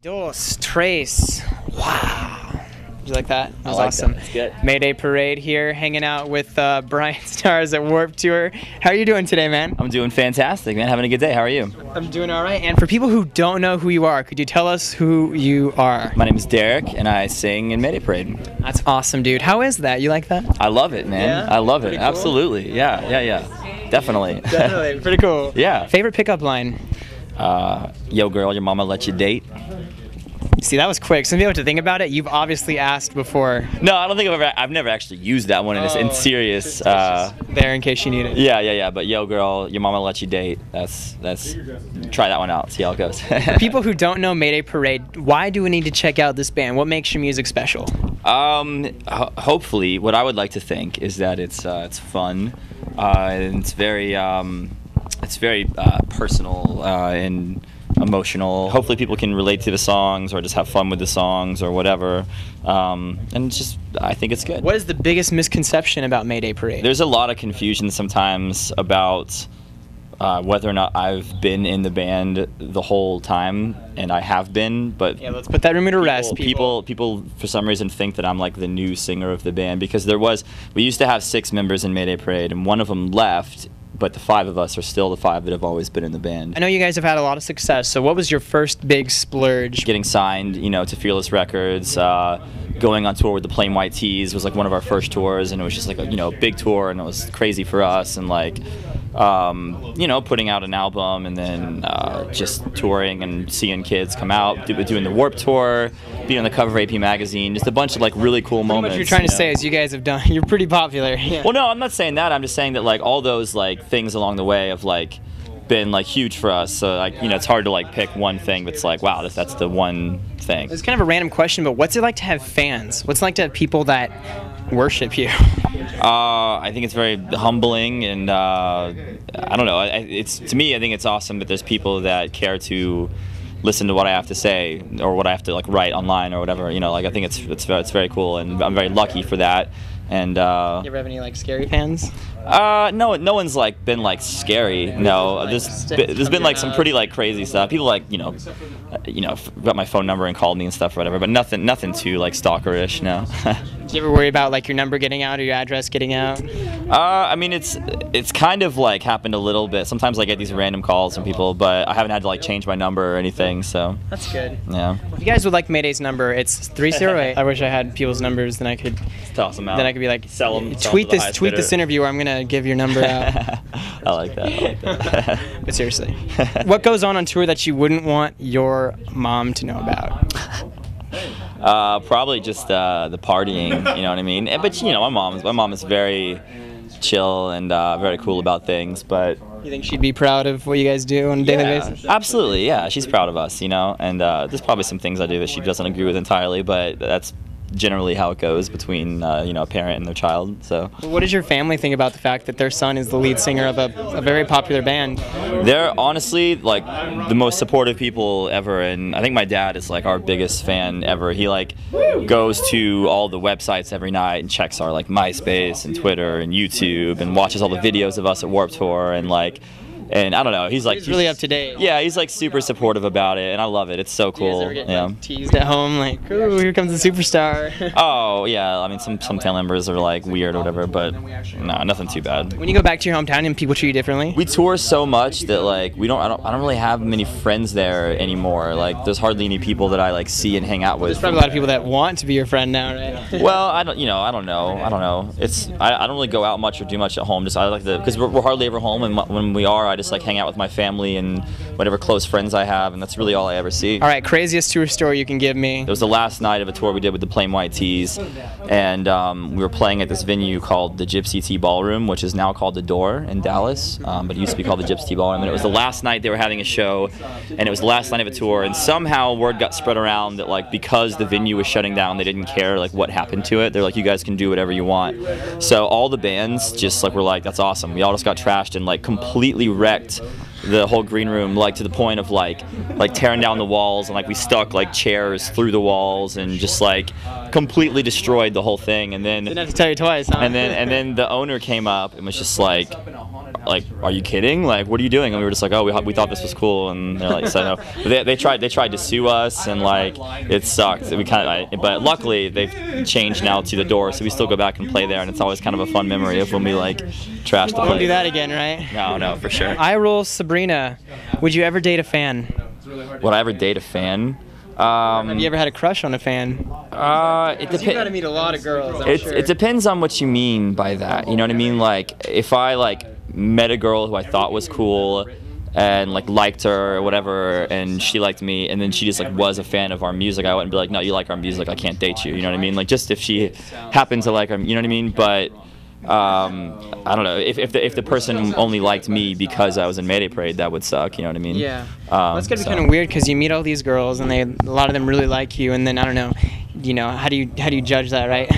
Dos, tres. Wow. Did you like that? That was awesome. That's good. Mayday Parade here, hanging out with BryanStars at Warped Tour. How are you doing today, man? I'm doing fantastic, man. Having a good day. How are you? I'm doing all right. And for people who don't know who you are, could you tell us who you are? My name is Derek, and I sing in Mayday Parade. That's awesome, dude. How is that? You like that? I love it, man. Yeah? I love it. Pretty cool? Absolutely. Yeah. Definitely. Definitely. Pretty cool. Yeah. Favorite pickup line? Yo, girl, your mama let you date. See, that was quick. Some people have to think about it. You've obviously asked before. No, I don't think I've never actually used that one in serious. There in case you need it. Yeah. But yo, girl, your mama let you date. That's try that one out. See how it goes. For people who don't know Mayday Parade, why do we need to check out this band? What makes your music special? Hopefully, what I would like to think is that it's fun, and it's very personal and emotional. Hopefully people can relate to the songs or just have fun with the songs or whatever, and just I think it's good. What is the biggest misconception about Mayday Parade? There's a lot of confusion sometimes about whether or not I've been in the band the whole time, and I have been, but yeah, let's put that rumor to rest. People for some reason think that I'm like the new singer of the band, because we used to have 6 members in Mayday Parade, and one of them left, but the 5 of us are still the 5 that have always been in the band. I know you guys have had a lot of success, so what was your first big splurge? Getting signed, to Fearless Records, going on tour with the Plain White Tees was like one of our first tours, and it was just like a big tour, and it was crazy for us, and like putting out an album, and then just touring and seeing kids come out, doing the Warped Tour, being on the cover of AP Magazine, just a bunch of like really cool moments. What you're trying to say is you guys have done, you're pretty popular. Yeah. Well, no, I'm not saying that. I'm just saying that like all those like things along the way have like been like huge for us. So like it's hard to like pick one thing, but it's like wow, that's the one thing. It's kind of a random question, but what's it like to have fans? What's it like to have people that worship you? I think it's very humbling, and I don't know. To me, I think it's awesome that there's people that care to listen to what I have to say or what I have to like write online or whatever. I think it's very cool, and I'm very lucky for that. And you ever have any like scary fans? No one's like been like scary. No, there's been like some pretty like crazy stuff. People like got my phone number and called me and stuff or whatever, but nothing too like stalkerish. No. Do you ever worry about like your number getting out or your address getting out? I mean it's kind of like happened a little bit. Sometimes I get these random calls from people, but I haven't had to like change my number or anything. So that's good. Yeah. Well, if you guys would like Mayday's number, it's 308. I wish I had people's numbers, then I could toss them out. Then I could be like, sell them. Tweet this interview, or I'm gonna give your number out. I like that. But seriously, what goes on tour that you wouldn't want your mom to know about? Probably just the partying. You know what I mean? But my mom is very chill and very cool about things. But you think she'd be proud of what you guys do on a daily basis? Absolutely, yeah. She's proud of us, and there's probably some things I do that she doesn't agree with entirely, but that's generally how it goes between a parent and their child. So what does your family think about the fact that their son is the lead singer of a very popular band? They're honestly like the most supportive people ever, and I think my dad is like our biggest fan ever. He like goes to all the websites every night and checks our like MySpace and Twitter and YouTube and watches all the videos of us at Warped Tour, and I don't know, he's really up to date. Yeah, he's like super supportive about it, and I love it. It's so cool. You guys ever get like, teased at home like, ooh, here comes the superstar? Oh yeah, I mean some family members are like weird or whatever, but no, nothing too bad. When you go back to your hometown and people treat you differently? We tour so much that like I don't really have many friends there anymore. Like there's hardly any people that I like see and hang out with. There's probably a lot of people that want to be your friend now, right? Well, I don't know. I don't know. I don't really go out much or do much at home. Just I like because we're hardly ever home, and when we are, I just like hang out with my family and whatever close friends I have, and that's really all I ever see. All right, craziest tour story you can give me. It was the last night of a tour we did with the Plain White Tees, and we were playing at this venue called the Gypsy Tea Ballroom, which is now called The Door in Dallas, but it used to be called the Gypsy Tea Ballroom, and it was the last night they were having a show, and it was the last night of a tour, and somehow word got spread around that like because the venue was shutting down, they didn't care like what happened to it. They're like, you guys can do whatever you want. So all the bands just like were like, that's awesome. We all just got trashed and like completely wrecked the whole green room, like to the point of like tearing down the walls, and like we stuck like chairs through the walls and just like completely destroyed the whole thing. And then didn't have to tell you twice, huh? And then the owner came up and was just like, like, are you kidding? Like, what are you doing? And we were just like, oh, we thought this was cool, and they're like, so no. But they tried to sue us, and like it sucked. We but luckily they've changed now to the Door, so we still go back and play there, and it's always kind of a fun memory of when we like trash the place. Won't do that again, right? No, for sure. I roll Sabrina. Would you ever date a fan? Would I ever date a fan? Have you ever had a crush on a fan? It depends. You gotta meet a lot of girls. It depends on what you mean by that. You know what I mean? Like, if I like met a girl who I thought was cool and like liked her or whatever, and she liked me, and then she just like was a fan of our music, I wouldn't be like, no, you like our music, I can't date you. You know what I mean? Like, just if she happened to like our, you know what I mean? But I don't know, if the person only liked me because I was in Mayday Parade, that would suck, you know what I mean? Yeah. That's gonna be kind of weird, because you meet all these girls and a lot of them really like you, and then I don't know, you know, how do you judge that, right?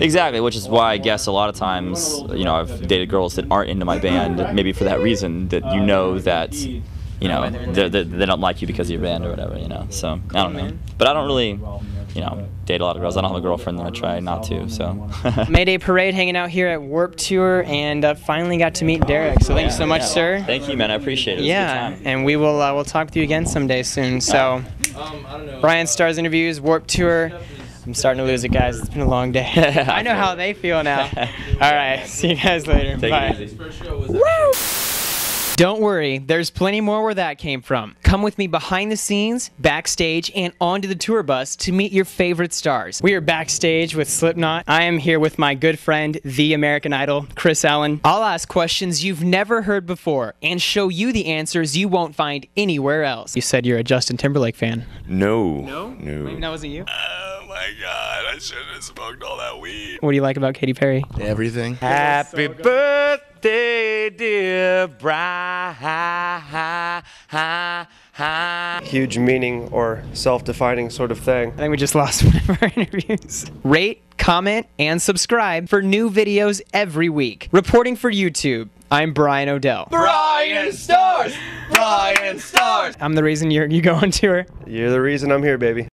Exactly, which is why I guess a lot of times, you know, I've dated girls that aren't into my band, maybe for that reason, that you know that, you know, they don't like you because of your band or whatever, you know. So I don't know, but I don't really, you know, date a lot of girls. I don't have a girlfriend, and I try not to. So. Mayday Parade hanging out here at Warped Tour, and finally got to meet Derek. So thank you so much, sir. Thank you, man. I appreciate it. It was a good time. And we will we'll talk with you again someday soon. So, BryanStars interviews, Warped Tour. I'm starting to lose it, guys. It's been a long day. I know how they feel now. All right, see you guys later. Bye. Woo! Don't worry, there's plenty more where that came from. Come with me behind the scenes, backstage, and onto the tour bus to meet your favorite stars. We are backstage with Slipknot. I am here with my good friend, the American Idol, Chris Allen. I'll ask questions you've never heard before and show you the answers you won't find anywhere else. You said you're a Justin Timberlake fan. No. No? Maybe that wasn't you? Oh my God, I shouldn't have smoked all that weed. What do you like about Katy Perry? Everything. Happy birthday, dear Brian. Huge meaning or self-defining sort of thing. I think we just lost one of our interviews. Rate, comment, and subscribe for new videos every week. Reporting for YouTube, I'm Brian O'Dell. BryanStars! BryanStars! I'm the reason you go on tour. You're the reason I'm here, baby.